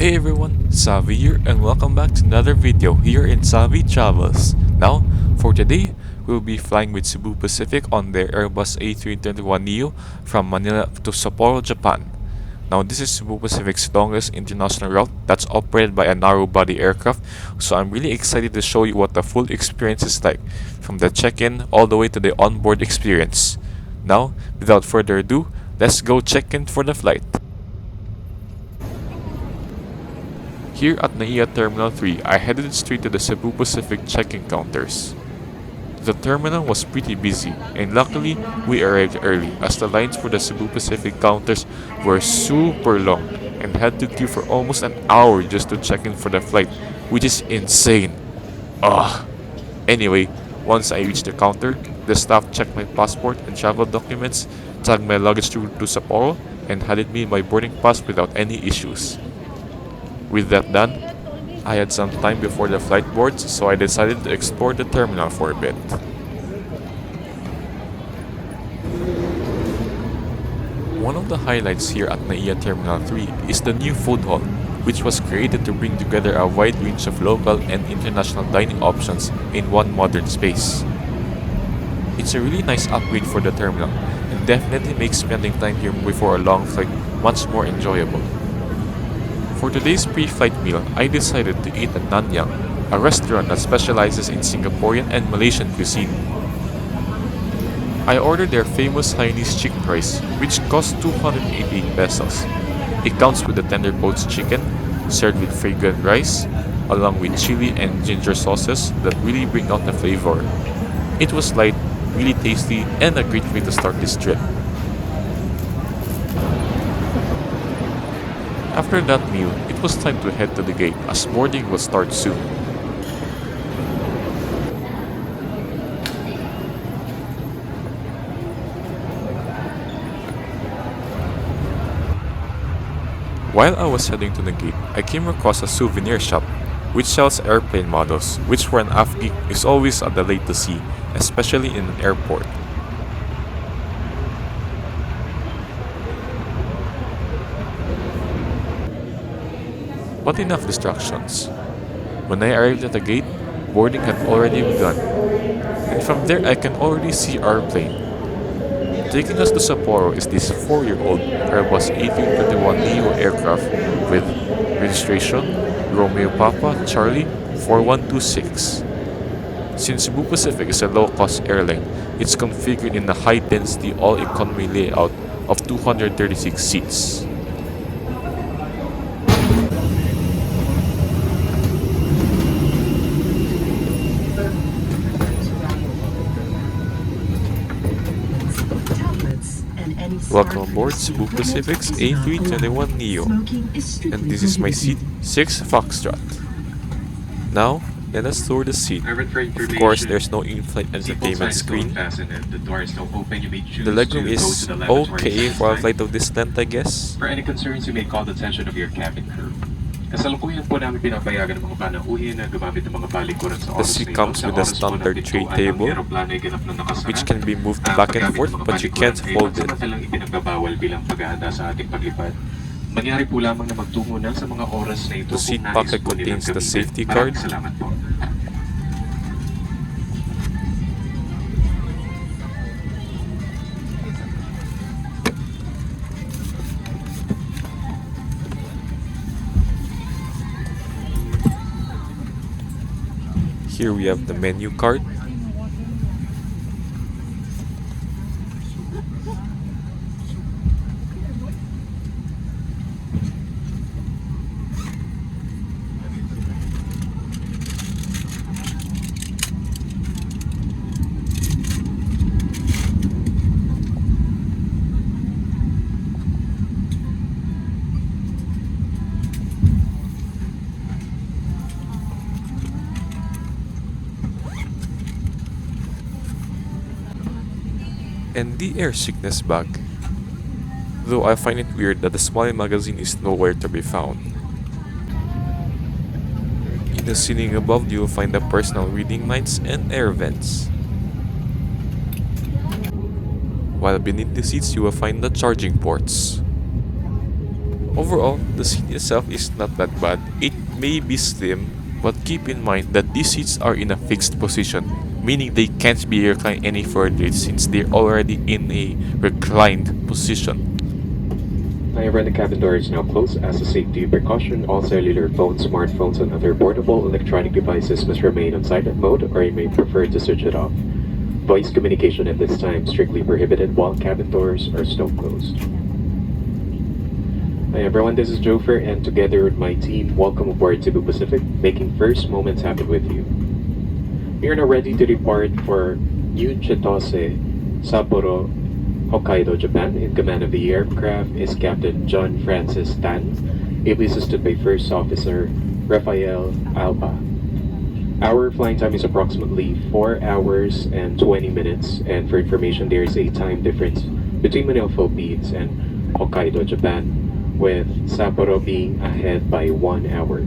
Hey everyone, Savi here and welcome back to another video here in Savi Travels. Now, for today, we'll be flying with Cebu Pacific on their Airbus A321neo from Manila to Sapporo, Japan. Now, this is Cebu Pacific's longest international route that's operated by a narrow-body aircraft, so I'm really excited to show you what the full experience is like, from the check-in all the way to the onboard experience. Now, without further ado, let's go check in for the flight. Here at NAIA Terminal 3, I headed straight to the Cebu Pacific check-in counters. The terminal was pretty busy, and luckily, we arrived early as the lines for the Cebu Pacific counters were super long and had to queue for almost an hour just to check in for the flight, which is insane. Ugh. Anyway, once I reached the counter, the staff checked my passport and travel documents, tagged my luggage to Sapporo, and handed me my boarding pass without any issues. With that done, I had some time before the flight boards, so I decided to explore the terminal for a bit. One of the highlights here at NAIA Terminal 3 is the new food hall, which was created to bring together a wide range of local and international dining options in one modern space. It's a really nice upgrade for the terminal, and definitely makes spending time here before a long flight much more enjoyable. For today's pre-flight meal, I decided to eat at Nanyang, a restaurant that specializes in Singaporean and Malaysian cuisine. I ordered their famous Hainanese chicken rice, which cost 288 pesos. It comes with the tender poached chicken, served with fragrant rice, along with chili and ginger sauces that really bring out the flavor. It was light, really tasty, and a great way to start this trip. After that meal, it was time to head to the gate as boarding will start soon. While I was heading to the gate, I came across a souvenir shop which sells airplane models, which for an AF geek is always a delight to see, especially in an airport. But enough distractions. When I arrived at the gate, boarding had already begun, and from there I can already see our plane. Taking us to Sapporo is this 4-year-old Airbus A321neo aircraft with registration Romeo Papa Charlie 4126. Since Cebu Pacific is a low-cost airline, it's configured in a high-density all-economy layout of 236 seats. Welcome aboard Cebu Pacific's A321neo, and this is my seat 6 Foxtrot. Now, let us tour the seat. Of course, there's no in-flight entertainment screen. The legroom is okay for a flight of this length, I guess. For any concerns, you may call the attention of your cabin crew. Kasalukuyan po namin pinapayagan ng mga panauhin na gumamit ng mga balikuran sa The oras seat na ito. comes with a Sa oras po standard na ito tray ay ang table, eroplano ay ganap na nakasara. which can be moved Ang back and paggamit forth, ng mga but you balikuran can't ay hold it. pansamantalang ipinagbabawal bilang paghahanda sa ating paglipad. Mangyari po lamang na magtungo na sa mga oras na ito The seat kung nais pocket po nilang contains the gamitin. safety Maraming card. salamat po. Here we have the menu card. And the air sickness bag. Though I find it weird that the small magazine is nowhere to be found. In the ceiling above, you will find the personal reading lights and air vents. While beneath the seats, you will find the charging ports. Overall, the seat itself is not that bad. It may be slim, but keep in mind that these seats are in a fixed position, meaning they can't be reclined any further since they're already in a reclined position. However, the cabin door is now closed as a safety precaution. All cellular phones, smartphones, and other portable electronic devices must remain on silent mode, or you may prefer to switch it off. Voice communication at this time strictly prohibited while cabin doors are still closed. Hi everyone, this is Jofer, and together with my team, welcome aboard Cebu Pacific, making first moments happen with you. We are now ready to depart for New Chitose, Sapporo, Hokkaido, Japan. In command of the aircraft is Captain John Francis Tan, ably assisted by First Officer Rafael Alba. Our flying time is approximately 4 hours and 20 minutes, and for information, there is a time difference between Manila, Philippines and Hokkaido, Japan, with Sapporo being ahead by 1 hour.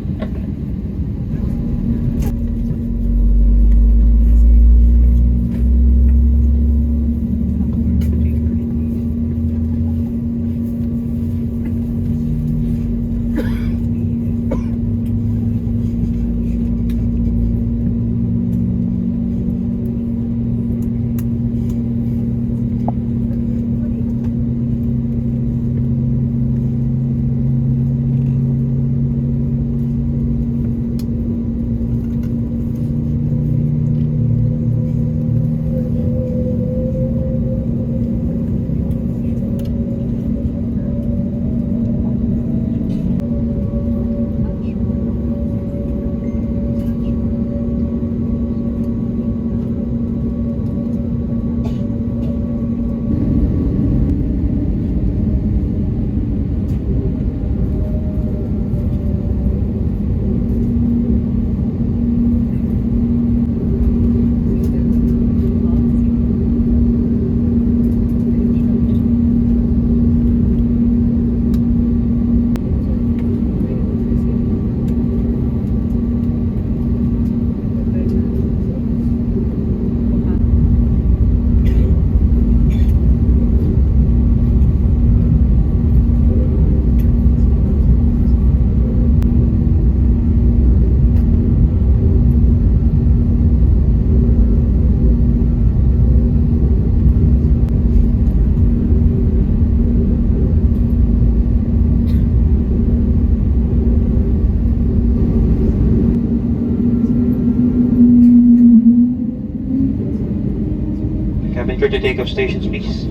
Cabin crew to takeoff stations, please.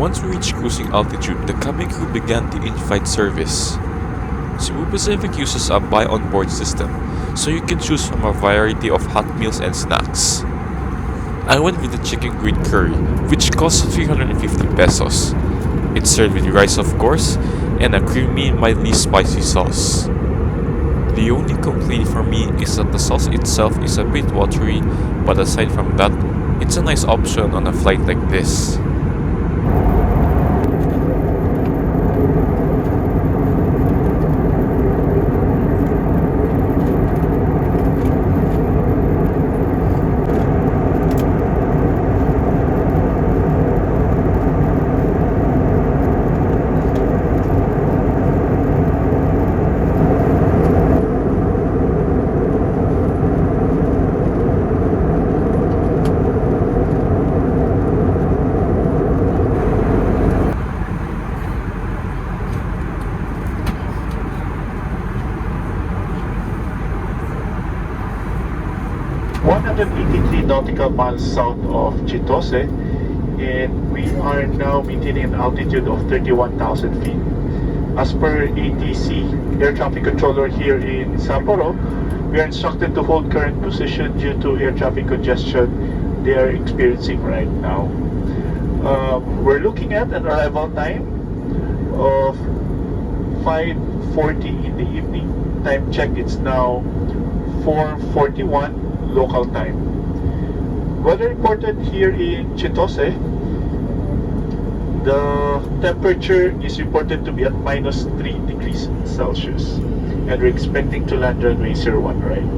Once we reached cruising altitude, the cabin crew began the in-flight service. Cebu Pacific uses a buy on board system, so you can choose from a variety of hot meals and snacks. I went with the chicken green curry, which cost 350 pesos. It's served with rice, of course, and a creamy, mildly spicy sauce. The only complaint for me is that the sauce itself is a bit watery, but aside from that, it's a nice option on a flight like this. Nautical miles south of Chitose, and we are now maintaining an altitude of 31,000 feet. As per ATC, air traffic controller here in Sapporo, we are instructed to hold current position due to air traffic congestion they are experiencing right now. We're looking at an arrival time of 5:40 in the evening. Time check, it's now 4:41 local time. Weather reported here in Chitose, the temperature is reported to be at -3 degrees Celsius, and we're expecting to land runway 01 right.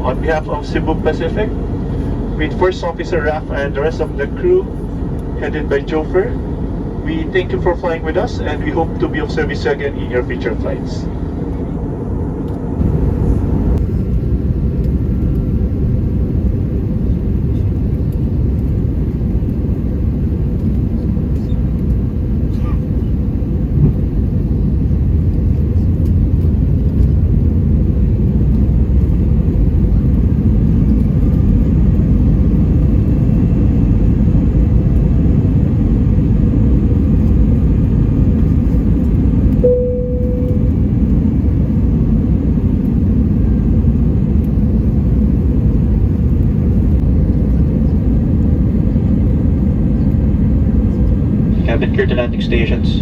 On behalf of Cebu Pacific, with First Officer Raf and the rest of the crew, headed by Jofer, we thank you for flying with us, and we hope to be of service again in your future flights. Cabin clear to landing stations.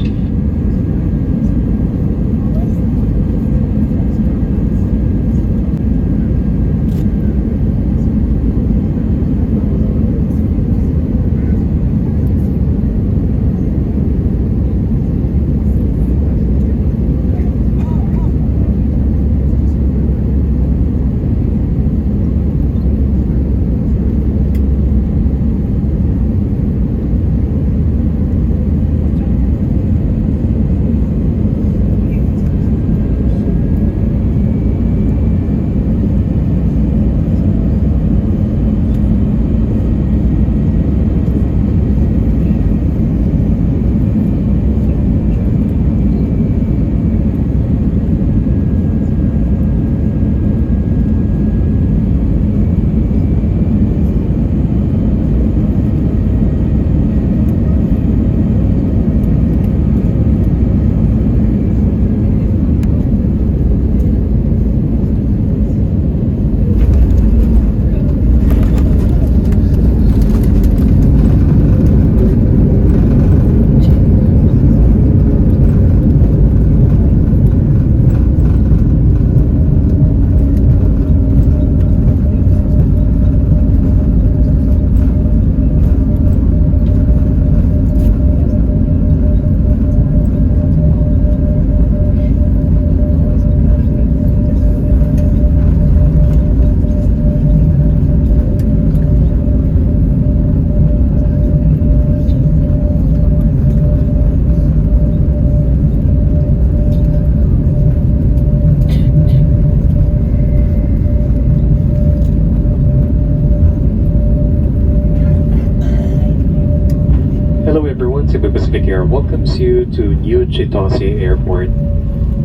Cebu Pacific Air welcomes you to New Chitose Airport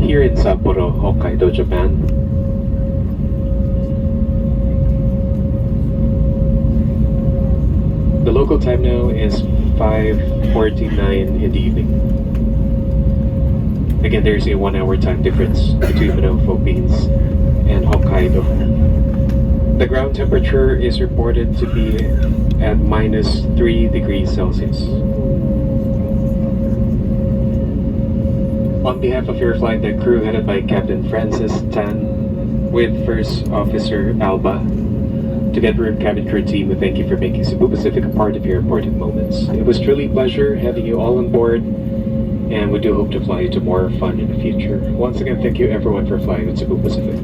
here in Sapporo, Hokkaido, Japan. The local time now is 5:49 in the evening. Again, there's a 1 hour time difference between the Philippines and Hokkaido. The ground temperature is reported to be at -3 degrees Celsius. On behalf of your flight deck crew headed by Captain Francis Tan with First Officer Alba, together with cabin crew team, we thank you for making Cebu Pacific a part of your important moments. It was truly a pleasure having you all on board, and we do hope to fly you to more fun in the future. Once again, thank you everyone for flying with Cebu Pacific.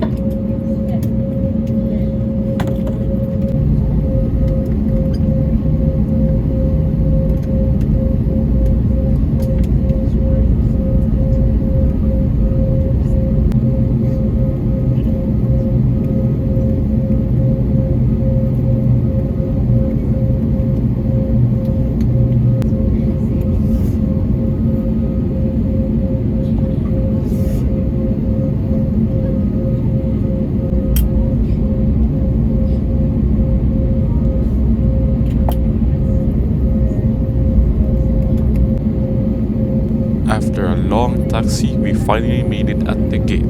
After a long taxi, we finally made it at the gate.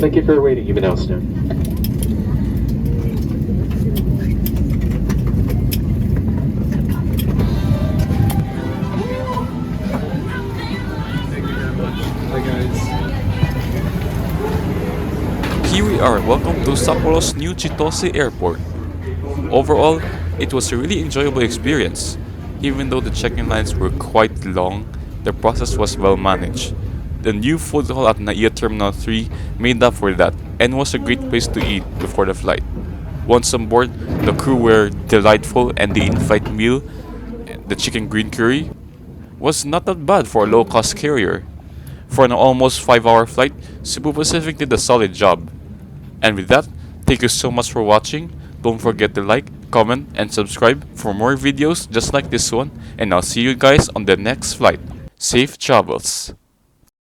Thank you for waiting. You may now stand. Here we are, welcome to Sapporo's new Chitose Airport. Overall, it was a really enjoyable experience. Even though the check-in lines were quite long, the process was well managed. The new food hall at Naiya Terminal 3 made up for that and was a great place to eat before the flight. Once on board, the crew were delightful and the in-flight meal, the chicken green curry, was not that bad for a low-cost carrier. For an almost 5-hour flight, Cebu Pacific did a solid job. And with that, thank you so much for watching. Don't forget to like, comment, and subscribe for more videos just like this one. And I'll see you guys on the next flight. Safe travels!